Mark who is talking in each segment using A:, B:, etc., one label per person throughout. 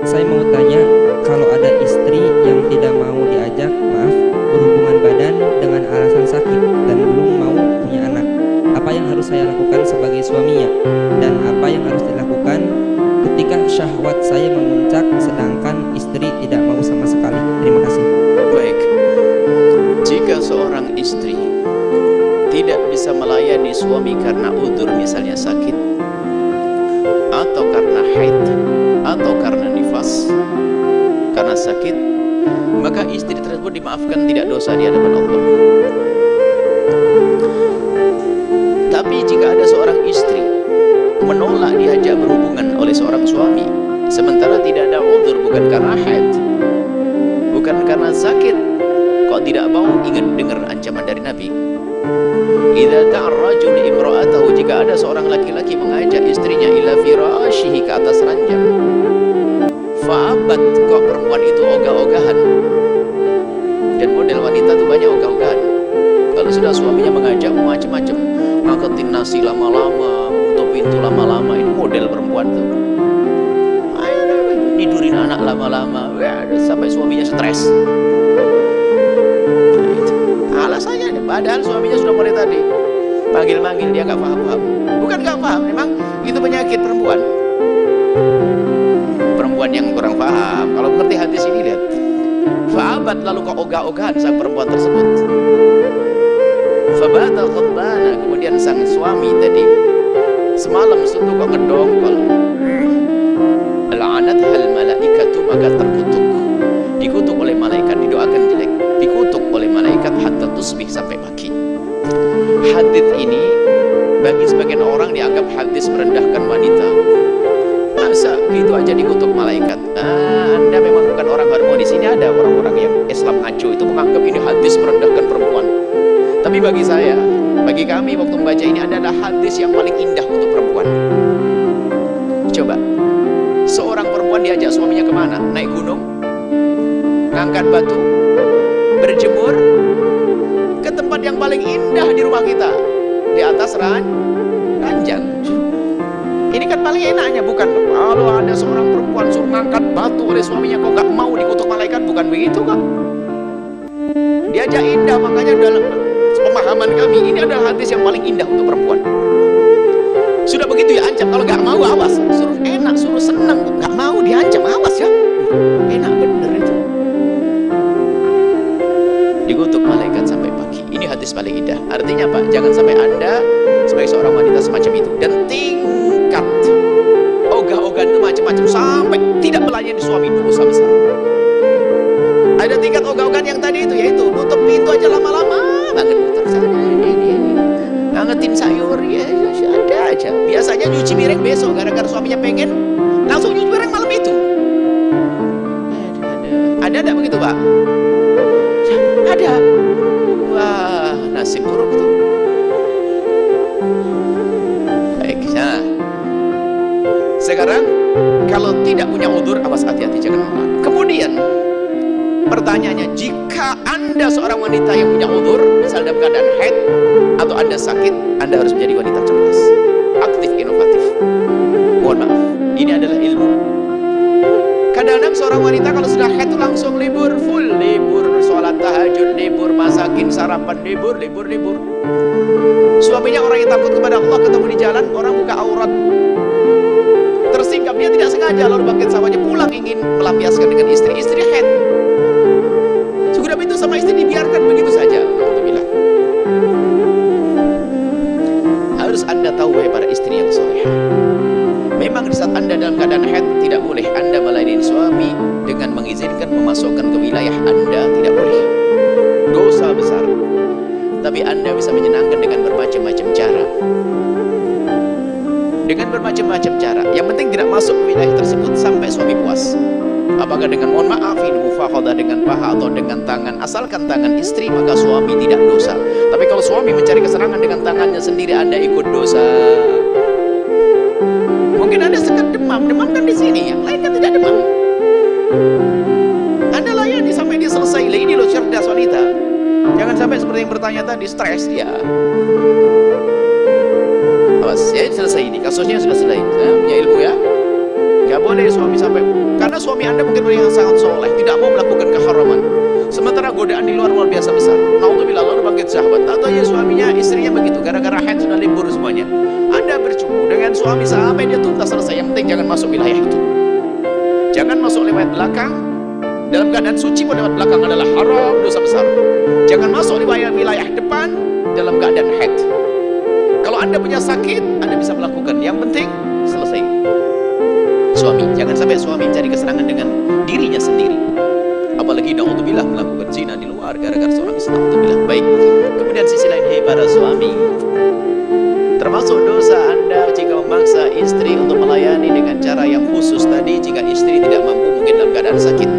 A: Saya mau tanya, kalau ada istri yang tidak mau diajak, berhubungan badan dengan alasan sakit dan belum mau punya anak, apa yang harus saya lakukan sebagai suaminya? Dan apa yang harus dilakukan ketika syahwat saya memuncak sedangkan istri tidak mau sama sekali? Terima kasih.
B: Baik, jika seorang istri tidak bisa melayani suami karena udzur, misalnya sakit, atau karena haid, atau karena nifas, karena sakit, maka istri tersebut dimaafkan, tidak dosa di hadapan Allah. Tapi jika ada seorang istri menolak diajak berhubungan oleh seorang suami, sementara tidak ada udzur, bukan karena haid, bukan karena sakit, kok tidak mau, ingat dengar ancaman dari Nabi. Idza ta'arrajul imra'atahu, jika ada seorang laki-laki mengajak istrinya ila firashihi, ke atas ranjang, fa'abat, kok perempuan itu ogah-ogahan. Dan model wanita itu banyak ogah-ogahan. Kalau sudah suaminya mengajak macam-macam, ngangkatin nasi lama-lama, tutup pintu lama-lama, ini model perempuan tuh. Ayo, tidurin anak lama-lama, sampai suaminya stres. Alasannya, padahal suaminya sudah mulai tadi panggil-manggil, dia gak paham-paham. Bukan gak paham, memang itu penyakit perempuan. Perempuan yang kurang paham. Kalau mengerti hadis ini, lihat, fa'abat, lalu kok ogah-ogahan sang perempuan tersebut. Fabata ghadbana, kemudian sang suami tadi semalam suntuk kok ngedongkol. La'anathal malaikatu, maka terkutuk, dikutuk oleh malaikat, didoakan jelek, dikutuk oleh malaikat hatta tusbih, sampai pagi. Hadis ini bagi sebagian orang dianggap hadis merendahkan wanita. Masa gitu aja dikutuk malaikat? Anda memang bukan orang harmonis. Ini ada orang-orang yang Islam ngaco itu menganggap ini hadis merendahkan perempuan. Tapi bagi saya, bagi kami waktu membaca ini adalah hadis yang paling indah untuk perempuan. Coba, seorang perempuan diajak suaminya kemana? Naik gunung, ngangkat batu, berjemur, ke tempat yang paling indah di rumah kita, di atas ranjang. Ini kan paling enaknya, bukan? Kalau ada seorang perempuan suruh ngangkat batu oleh suaminya, kok gak mau, dikutuk malaikat, bukan begitu kok. Diajak indah, makanya dalam pemahaman kami ini adalah hadis yang paling indah untuk perempuan. Sudah begitu ya ancam, kalau gak mau awas, suruh enak, suruh senang, kok gak mau diancam, awas ya. Enak bener itu. Dikutuk malaikat sampai pagi. Ini hadis paling indah. Artinya apa? Jangan sampai Anda sebagai seorang wanita semacam itu. Dan tingkat ogah-ogahan itu macam-macam sampai tidak melayani suami, itu dosa besar. Ada tingkat ogah-ogahan yang tadi itu, yaitu nutup pintu aja lama-lama banget, ngangetin sayur, ya ada aja. Biasanya nyuci piring besok, gara-gara suaminya pengen langsung nyuci piring malam itu. Ada enggak begitu, Pak? Ada. Wah, nasib buruk tuh. Baik, nah, sekarang kalau tidak punya udzur, awas, hati-hati, jangan menolak. Kemudian pertanyaannya, jika Anda seorang wanita yang punya udzur, misalnya dalam keadaan haid atau Anda sakit, Anda harus menjadi wanita cerdas, aktif, inovatif. Mohon maaf, ini adalah ilmu. Kadang-kadang seorang wanita kalau sudah haid itu langsung libur, full libur, sholat tahajud libur, masakin sarapan libur. Suaminya orang yang takut kepada Allah, ketemu di jalan orang buka aurat, tersingkap, dia tidak sengaja, lalu bangkit sawahnya pulang ingin melampiaskan dengan istri haid. Sudah itu sama istri dibiarkan begitu saja. Alhamdulillah. Harus Anda tahu, wahai para istri yang soleh, memang di saat Anda dalam keadaan haid tidak boleh Anda melayani suami dengan mengizinkan memasukkan ke wilayah Anda, tidak boleh. Dosa besar. Tapi Anda bisa menyenangkan dengan bermacam-macam cara. Dengan bermacam-macam cara. Yang penting tidak masuk ke wilayah tersebut sampai suami puas. Apakah dengan mohon maaf ini mufakhadah dengan paha atau dengan tangan, asalkan tangan istri, maka suami tidak dosa. Tapi kalau suami mencari kesenangan dengan tangannya sendiri, Anda ikut dosa. Mungkin Anda sekedar demam kan di sini, yang lain kan tidak demam. Anda layani sampai dia selesai. Ini loh cerdas wanita. Jangan sampai seperti yang bertanya tadi, stres dia. Awas, ya selesai ini, kasusnya sudah selesai. Saya punya ilmu ya. Gak boleh suami sampai, Karena suami Anda mungkin orang yang sangat soleh, tidak mau melakukan keharaman. Sementara godaan di luar biasa besar. Naudzubillah, lalu bangkit sahabat. Atau ya suaminya, istrinya begitu, gara-gara haid sudah libur semuanya. Anda bercumbu dengan suami sampai dia tuntas selesai. Yang penting jangan masuk wilayah itu. Jangan masuk lewat belakang. Dalam keadaan suci pun lewat belakang adalah haram, dosa besar. Jangan masuk wilayah depan dalam keadaan haid. Kalau Anda punya sakit, Anda bisa melakukan. Yang penting selesai. Suami, jangan sampai suami mencari kesenangan dengan dirinya sendiri. Apalagi naudzubillah melakukan zina di luar gara-gara seorang istri. Naudzubillah. Baik. Kemudian sisi lain, hei para suami, termasuk dosa Anda jika memaksa istri untuk melayani dengan cara yang khusus tadi. Jika istri tidak mampu, mungkin dalam keadaan sakit,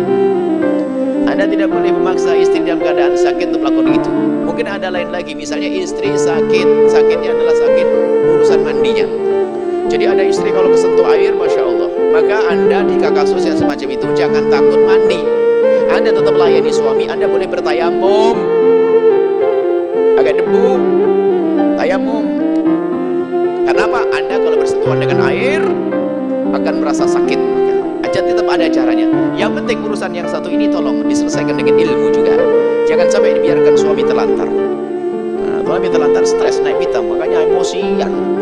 B: Anda tidak boleh memaksa istri dalam keadaan sakit untuk melakukan itu. Mungkin ada lain lagi, misalnya istri sakit, sakitnya adalah sakit urusan mandinya. Jadi ada istri kalau kesentuh air, Masya Allah, maka Anda jika kasus yang semacam itu jangan takut mandi. Anda tetap layani suami, Anda boleh bertayamum. Agak debu, tayamum. Karena apa? Anda kalau bersentuhan dengan air akan merasa sakit. Maka tetap ada caranya. Yang penting urusan yang satu ini tolong diselesaikan dengan ilmu juga. Jangan sampai dibiarkan suami terlantar. Suami terlantar, stres, naik pitam, makanya emosian.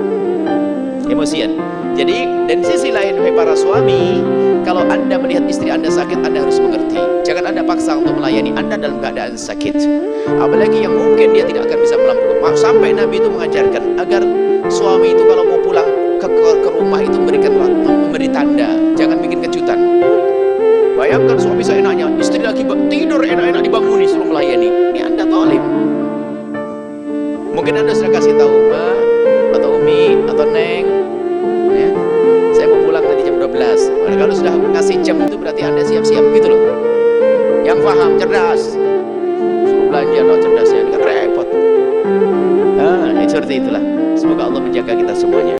B: Jadi, dan sisi lain, para suami, kalau Anda melihat istri Anda sakit, Anda harus mengerti. Jangan Anda paksa untuk melayani Anda dalam keadaan sakit. Apalagi yang mungkin dia tidak akan bisa melakukan. Sampai Nabi itu mengajarkan agar suami itu kalau mau pulang ke rumah itu memberi tanda, jangan bikin kejutan. Bayangkan suami saya nanya, istri lagi tidur enak-enak dibanguni suruh melayani. Ini Anda zalim. Mungkin Anda sudah kasih tahu, Ma, atau Umi, atau Neng, ya, saya mau pulang nanti jam 12. Kalau sudah ngasih jam itu berarti Anda siap-siap gitu loh. Yang paham, cerdas, suruh belanja, no cerdasnya, ini kan repot. Seperti itulah. Semoga Allah menjaga kita semuanya.